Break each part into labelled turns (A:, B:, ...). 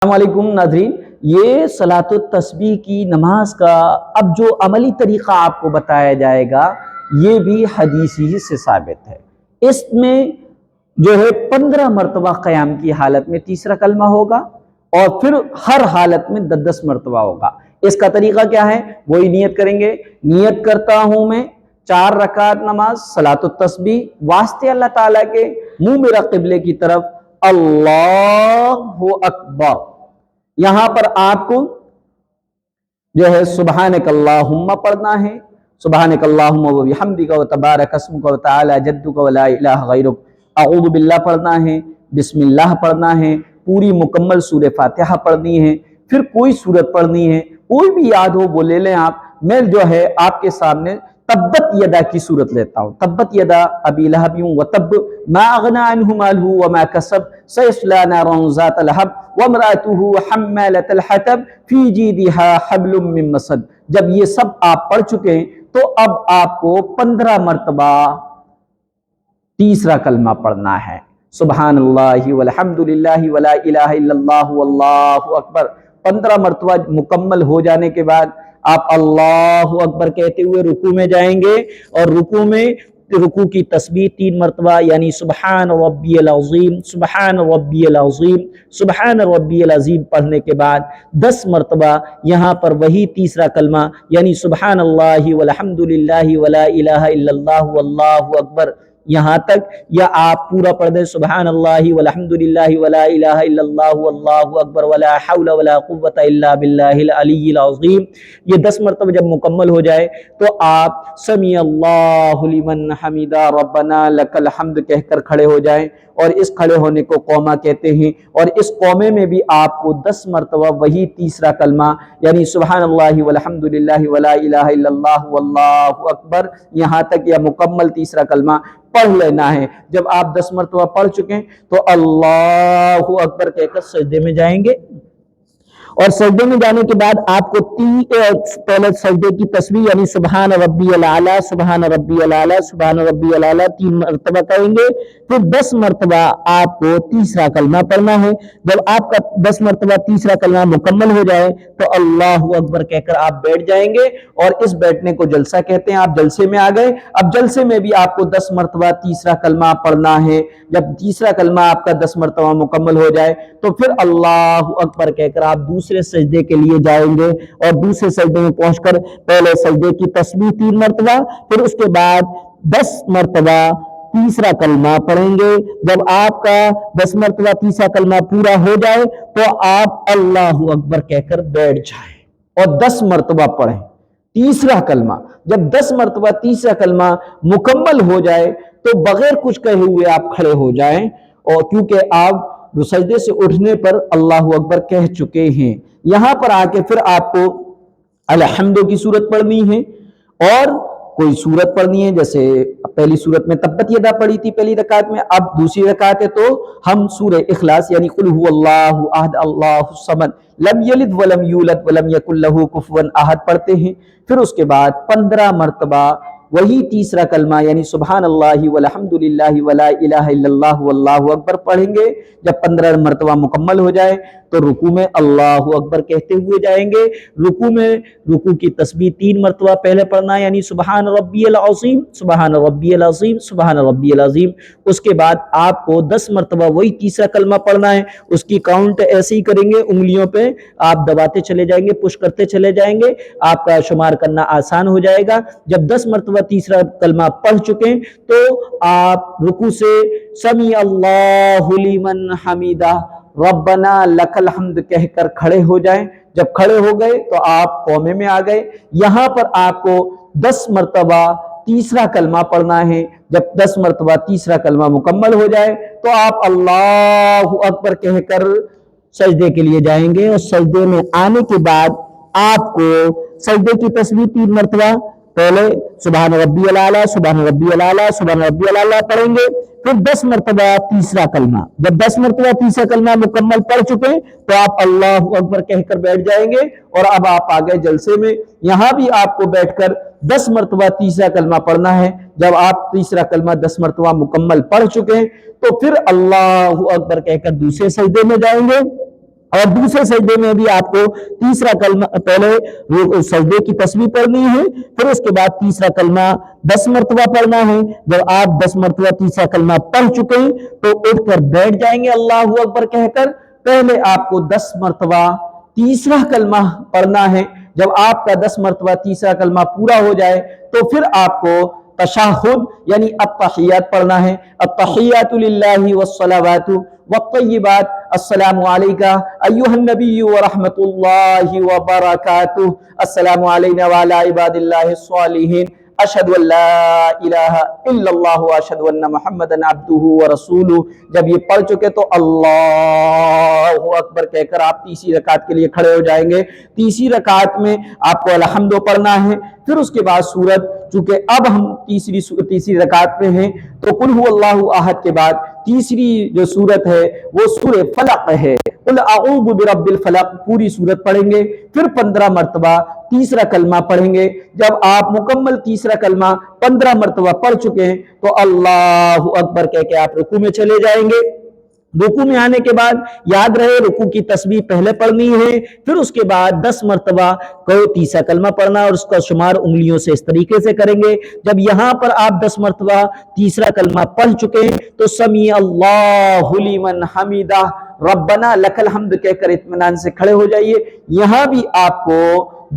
A: السلام علیکم ناظرین، یہ صلاۃ التسبیح کی نماز کا اب جو عملی طریقہ آپ کو بتایا جائے گا یہ بھی حدیث ہی سے ثابت ہے۔ اس میں جو ہے 15 مرتبہ قیام کی حالت میں تیسرا کلمہ ہوگا اور پھر ہر حالت میں 10 مرتبہ ہوگا۔ اس کا طریقہ کیا ہے وہی نیت کریں گے۔ نیت کرتا ہوں میں 4 رکعت نماز صلاۃ التسبیح، واسطے اللہ تعالیٰ کے، منہ میرا قبلے کی طرف، اللہ اکبر۔ یہاں پر آپ کو جو ہے سبحانک اللہم پڑھنا ہے، سبحانک اللہم و بحمدک و تبارک اسمک و تعالی جدک و لا الہ غیرک، اعوذ باللہ پڑھنا ہے، بسم اللہ پڑھنا ہے، پوری مکمل سورہ فاتحہ پڑھنی ہے، پھر کوئی سورت پڑھنی ہے، کوئی بھی یاد ہو وہ لے لیں آپ۔ میں جو ہے آپ کے سامنے تبت یدا کی صورت لیتا ہوں۔ تبت یدا ابی لہب وتب ما اغنی عنہ مالہ وما کسب سیصلی نارا ذات لہب وامرأتہ حمالۃ الحطب فی جیدہا حبل من مسد۔ جب یہ سب آپ پڑھ چکے ہیں تو اب آپ کو 15 مرتبہ تیسرا کلمہ پڑھنا ہے، سبحان اللہ والحمد للہ ولا الہ الا اللہ واللہ اکبر۔ 15 مرتبہ مکمل ہو جانے کے بعد آپ اللہ اکبر کہتے ہوئے رکوع میں جائیں گے، اور رکوع کی تسبیح 3 مرتبہ یعنی سبحان ربی العظیم، سبحان ربی العظیم، سبحان ربی العظیم پڑھنے کے بعد 10 مرتبہ یہاں پر وہی تیسرا کلمہ یعنی سبحان اللہ والحمد للہ ولا الہ الا اللہ واللہ اکبر یہاں تک، یا آپ پورا پڑھ دیں سبحان اللہ والحمد للہ ولا الہ الا اللہ واللہ اکبر ولا حول ولا قوت الا باللہ العلی العظیم۔ یہ 10 مرتبہ جب مکمل ہو جائے تو آپ سمیع اللہ لمن حمیدہ ربنا لک الحمد کہہ کر کھڑے ہو جائیں، اور اس کھڑے ہونے کو قومہ کہتے ہیں، اور اس قومے میں بھی آپ کو 10 مرتبہ وہی تیسرا کلمہ یعنی سبحان اللہ والحمد للہ ولا الہ الا اللہ واللہ اکبر یہاں تک یا مکمل تیسرا کلمہ پڑھ لینا ہے۔ جب آپ 10 مرتبہ پڑھ چکیں تو اللہ اکبر کہہ کر سجدے میں جائیں گے، اور سجدے میں جانے کے بعد آپ کو پہلے سجدے کی تسبیح یعنی سبحان ربی الاعلیٰ، سبحان ربی الاعلیٰ، سبحان ربی الاعلیٰ 3 مرتبہ کریں گے، پھر 10 مرتبہ آپ کو تیسرا کلمہ پڑھنا ہے۔ جب آپ کا 10 مرتبہ تیسرا کلمہ مکمل ہو جائے تو اللہ اکبر کہہ کر آپ بیٹھ جائیں گے، اور اس بیٹھنے کو جلسہ کہتے ہیں۔ آپ جلسے میں آ گئے، اب جلسے میں بھی آپ کو 10 مرتبہ تیسرا کلمہ پڑھنا ہے۔ جب تیسرا کلمہ آپ کا 10 مرتبہ مکمل ہو جائے تو پھر اللہ اکبر کہہ کر آپ دوسرے سجدے کے لیے جائیں گے، اور دوسرے سجدے میں پہنچ کر پہلے سجدے کی تسبیح 3 مرتبہ، پھر اس کے بعد 10 مرتبہ تیسرا کلمہ پڑھیں گے۔ جب آپ کا 10 مرتبہ تیسرا کلمہ پورا ہو جائے تو آپ اللہ اکبر کہہ کر بیٹھ جائیں اور 10 مرتبہ پڑھیں تیسرا کلمہ۔ جب 10 مرتبہ تیسرا کلمہ مکمل ہو جائے تو بغیر کچھ کہے ہوئے آپ کھڑے ہو جائیں، اور کیونکہ آپ سجدے سے اٹھنے پر اللہ اکبر کہہ چکے ہیں۔ یہاں پر آ کے پھر آپ کو الحمد کی صورت پڑھنی ہے، اور کوئی صورت پڑھنی ہے، جیسے پہلی صورت میں تبت یدا پڑھی تھی پہلی رکعت میں، اب دوسری رکعت ہے تو ہم سورہ اخلاص یعنی قل هو اللہ احد اللہ الصمد لم یلد ولم یولد ولم یکن لہ کفوا احد پڑھتے ہیں۔ پھر اس کے بعد 15 مرتبہ وہی تیسرا کلمہ یعنی سبحان اللہ والحمد للہ ولا الہ الا اللہ واللہ اکبر پڑھیں گے۔ جب 15 مرتبہ مکمل ہو جائے تو رکوع میں اللہ اکبر کہتے ہوئے جائیں گے۔ رکوع کی تسبیح 3 مرتبہ پہلے پڑھنا ہے یعنی سبحان ربی العظیم، سبحان ربی العظیم، سبحان ربی العظیم۔ اس کے بعد آپ کو 10 مرتبہ وہی تیسرا کلمہ پڑھنا ہے۔ اس کی کاؤنٹ ایسے ہی کریں گے، انگلیوں پہ آپ دباتے چلے جائیں گے، پش کرتے چلے جائیں گے، آپ کا شمار کرنا آسان ہو جائے گا۔ جب 10 مرتبہ تیسرا کلمہ پڑھ چکے تو آپ رکوع سے سمیع اللہ لمن حمیدہ ربنا لک الحمد کہہ کر کھڑے ہو جائیں۔ جب کھڑے ہو گئے تو آپ قومے میں آ گئے۔ یہاں پر آپ کو 10 مرتبہ تیسرا کلمہ پڑھنا ہے۔ جب 10 مرتبہ تیسرا کلمہ مکمل ہو جائے تو آپ اللہ اکبر کہہ کر سجدے کے لیے جائیں گے، اور سجدے میں آنے کے بعد آپ کو سجدے کی تسبیح 3 مرتبہ پہلے سبحان ربی الاعلیٰ، سبحان ربی الاعلیٰ، سبحان ربی الاعلیٰ پڑھیں گے، پھر 10 مرتبہ تیسرا کلمہ۔ جب 10 مرتبہ تیسرا کلمہ مکمل پڑھ چکے تو آپ اللہ اکبر کہہ کر بیٹھ جائیں گے، اور اب آپ آگئے جلسے میں۔ یہاں بھی آپ کو بیٹھ کر 10 مرتبہ تیسرا کلمہ پڑھنا ہے۔ جب آپ تیسرا کلمہ 10 مرتبہ مکمل پڑھ چکے ہیں تو پھر اللہ اکبر کہہ کر دوسرے سجدے میں جائیں گے، اور دوسرے سجدے میں بھی آپ کو تیسرا کلمہ پہلے سجدے کی تسبیح پڑھنی ہے، پھر اس کے بعد تیسرا کلمہ 10 مرتبہ پڑھنا ہے۔ جب آپ 10 مرتبہ تیسرا کلمہ پڑھ چکے ہیں تو اٹھ کر بیٹھ جائیں گے اللہ اکبر کہہ کر۔ پہلے آپ کو 10 مرتبہ تیسرا کلمہ پڑھنا ہے۔ جب آپ کا 10 مرتبہ تیسرا کلمہ پورا ہو جائے تو پھر آپ کو تشہد یعنی التحیات پڑھنا ہے۔ التحیات للہ والصلوات والطیبات، السلام علیکہ ایہا النبی ورحمۃ اللہ وبرکاتہ، السلام علینا وعلی عباد اللہ الصالحین، اشہد ان لا الہ الا اللہ واشہد ان محمدا عبدہ ورسولہ۔ جب یہ پڑھ چکے تو اللہ اکبر کہہ کر آپ تیسری رکعت کے لیے کھڑے ہو جائیں گے۔ تیسری رکعت میں آپ کو الحمد پڑھنا ہے، پھر اس کے بعد سورت، چونکہ اب ہم تیسری رکعت میں ہیں تو قل هو اللہ احد کے بعد تیسری جو سورت ہے وہ سورہ فلق ہے، قل اعوذ برب الفلق، پوری سورت پڑھیں گے، پھر 15 مرتبہ تیسرا کلمہ پڑھیں گے۔ جب آپ مکمل تیسرا کلمہ 15 مرتبہ پڑھ چکے ہیں تو اللہ اکبر کہہ کے آپ رکوع میں چلے جائیں گے۔ رکوع میں آنے کے بعد یاد رہے رکوع کی تسبیح پہلے پڑھنی ہے، پھر اس کے بعد 10 مرتبہ کوئی تیسرا کلمہ پڑھنا اور اس کا شمار انگلیوں سے اس طریقے سے کریں گے۔ جب یہاں پر آپ 10 مرتبہ تیسرا کلمہ پڑھ چکے ہیں تو سمیع اللہ لمن حمیدہ ربنا لک الحمد کہہ کر اطمینان سے کھڑے ہو جائیے۔ یہاں بھی آپ کو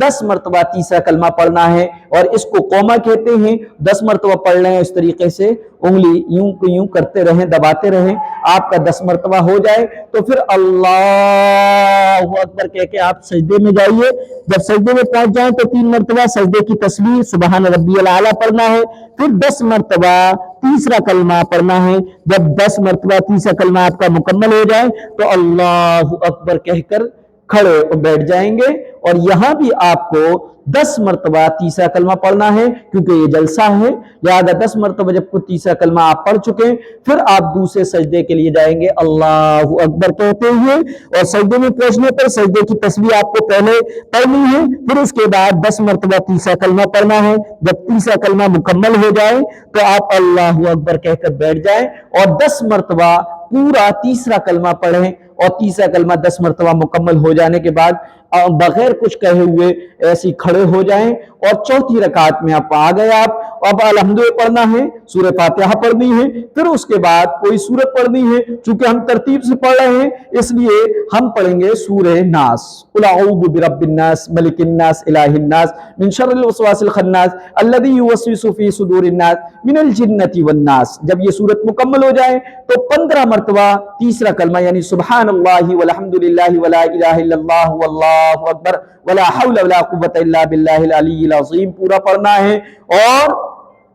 A: 10 مرتبہ تیسرا کلمہ پڑھنا ہے اور اس کو قوما کہتے ہیں۔ 10 مرتبہ پڑھ لیں اس طریقے سے، انگلی یوں کرتے رہیں، دباتے رہیں۔ آپ کا 10 مرتبہ ہو جائے تو پھر اللہ اکبر کہہ کے آپ سجدے میں جائیے۔ جب سجدے میں پہنچ جائیں تو 3 مرتبہ سجدے کی تسبیح سبحان ربی الاعلیٰ پڑھنا ہے، پھر 10 مرتبہ تیسرا کلمہ پڑھنا ہے۔ جب 10 مرتبہ تیسرا کلمہ آپ کا مکمل ہو جائے تو اللہ اکبر کہہ کر کھڑے بیٹھ جائیں گے۔ اور یہاں بھی آپ کو 10 مرتبہ تیسرا کلمہ پڑھنا ہے کیونکہ یہ جلسہ ہے، لہذا 10 مرتبہ جب کوئی تیسرا کلمہ آپ پڑھ چکے ہیں پھر آپ دوسرے سجدے کے لیے جائیں گے اللہ اکبر کہتے ہوئے، اور سجدے میں پہنچنے پر سجدے کی تسبیح آپ کو پہلے پڑھنی ہے، پھر اس کے بعد 10 مرتبہ تیسرا کلمہ پڑھنا ہے۔ جب تیسرا کلمہ مکمل ہو جائے تو آپ اللہ اکبر کہہ کر بیٹھ جائیں اور 10 مرتبہ پورا تیسرا کلمہ پڑھیں، اور تیسرا کلمہ 10 مرتبہ مکمل ہو جانے کے بعد بغیر کچھ کہے ہوئے ایسے کھڑے ہو جائیں، اور چوتھی رکعت میں آپ آ گئے۔ آپ اب الحمد پڑھنا ہے، سورہ فاتحہ پڑھنی ہے، پھر اس کے بعد کوئی سورت پڑھنی ہے۔ چونکہ ہم ترتیب سے پڑھ رہے ہیں اس لیے ہم پڑھیں گے سورہ ناس، قل اعوذ برب الناس ملک الناس الہ الناس من شر الوسواس الخناس الذی یوسوس فی صدور الناس من الجنۃ والناس۔ جب یہ سورت مکمل ہو جائے تو 15 مرتبہ تیسرا کلمہ یعنی سبحان اللہ والحمد للہ ولا الہ الا اللہ واللہ اکبر ولا حول ولا قوت الا باللہ العلی العظیم پورا پڑھنا ہے۔ اور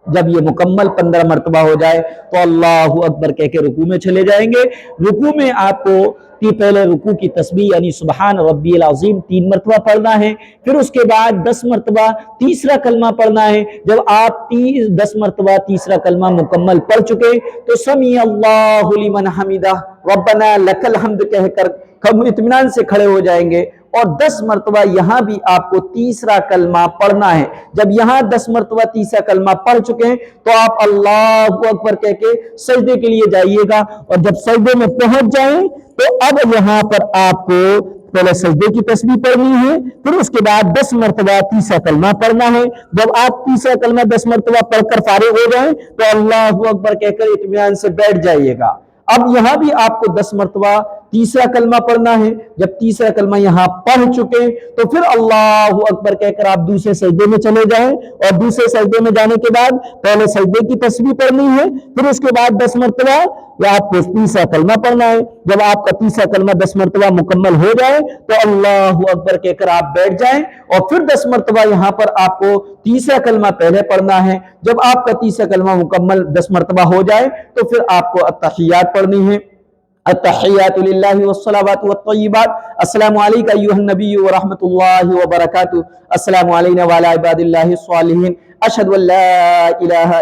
A: جب یہ مکمل 15 مرتبہ ہو جائے تو اللہ اکبر کہہ کے رکوع میں چلے جائیں گے۔ رکوع میں آپ کو پہلے رکوع کی تسبیح یعنی سبحان ربی العظیم 3 مرتبہ پڑھنا ہے، پھر اس کے بعد 10 مرتبہ تیسرا کلمہ پڑھنا ہے۔ جب آپ 10 مرتبہ تیسرا کلمہ مکمل پڑھ چکے تو سمیع اللہ لمن حمیدہ ربنا لک الحمد کہہ کر اطمینان سے کھڑے ہو جائیں گے، اور 10 مرتبہ یہاں بھی آپ کو تیسرا کلمہ پڑھنا ہے۔ جب یہاں 10 مرتبہ تیسرا کلمہ پڑھ چکے ہیں تو آپ اللہ اکبر کہہ کے سجدے کے لیے جائیے گا، اور جب سجدے میں پہنچ جائیں تو اب یہاں پر آپ کو پہلے سجدے کی تسبیح پڑھنی ہے، پھر اس کے بعد 10 مرتبہ تیسرا کلمہ پڑھنا ہے۔ جب آپ تیسرا کلمہ 10 مرتبہ پڑھ کر فارغ ہو جائیں تو اللہ اکبر کہہ کر اطمینان سے بیٹھ جائیے گا۔ اب یہاں بھی آپ کو 10 مرتبہ تیسرا کلمہ پڑھنا ہے۔ جب تیسرا کلمہ یہاں پڑھ چکے تو پھر اللہ اکبر کہہ کر آپ دوسرے سجدے میں چلے جائیں، اور دوسرے سجدے میں جانے کے بعد پہلے سجدے کی تسبیح پڑھنی ہے، پھر اس کے بعد 10 مرتبہ یا آپ کو تیسرا کلمہ پڑھنا ہے۔ جب آپ کا تیسرا کلمہ 10 مرتبہ مکمل ہو جائے تو اللہ اکبر کہہ کر آپ بیٹھ جائیں، اور پھر 10 مرتبہ یہاں پر آپ کو تیسرا کلمہ پہلے پڑھنا ہے۔ جب آپ کا تیسرا کلمہ مکمل 10 مرتبہ ہو جائے تو پھر آپ کو التحیات پڑھنی ہے۔ التحیات للہ والصلوات والطیبات، السلام علیکہ ایہا النبی ورحمۃ اللہ وبرکاتہ، السلام علینا وعلی عباد اللہ الصالحین، اشہد ان لا الہ